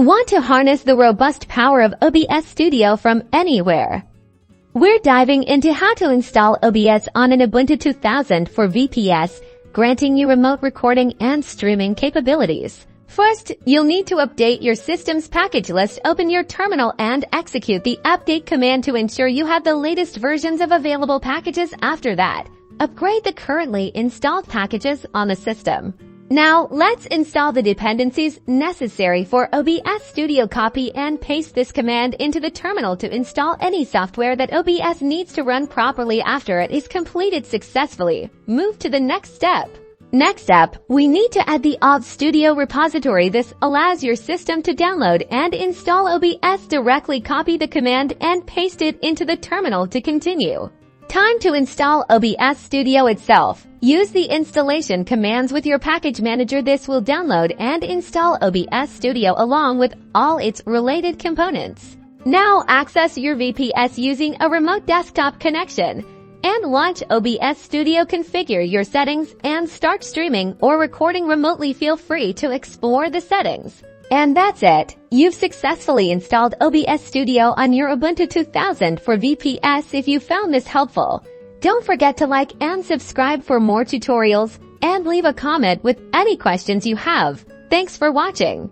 Want to harness the robust power of OBS Studio from anywhere? We're diving into how to install OBS on an Ubuntu 2004 Vps, granting you remote recording and streaming capabilities. First, you'll need to update your system's package list, open your terminal, and execute the update command to ensure you have the latest versions of available packages. After that, upgrade the currently installed packages on the system. Now, let's install the dependencies necessary for OBS Studio. Copy and paste this command into the terminal to install any software that OBS needs to run properly after it is completed successfully. Move to the next step. Next up, we need to add the OBS Studio Repository. This allows your system to download and install OBS directly. Copy the command and paste it into the terminal to continue. Time to install OBS Studio itself. Use the installation commands with your package manager. This will download and install OBS Studio along with all its related components. Now access your VPS using a remote desktop connection and launch OBS Studio. Configure your settings and start streaming or recording remotely. Feel free to explore the settings. And that's it. You've successfully installed OBS Studio on your Ubuntu 2004 Vps. If you found this helpful, don't forget to like and subscribe for more tutorials and leave a comment with any questions you have. Thanks for watching.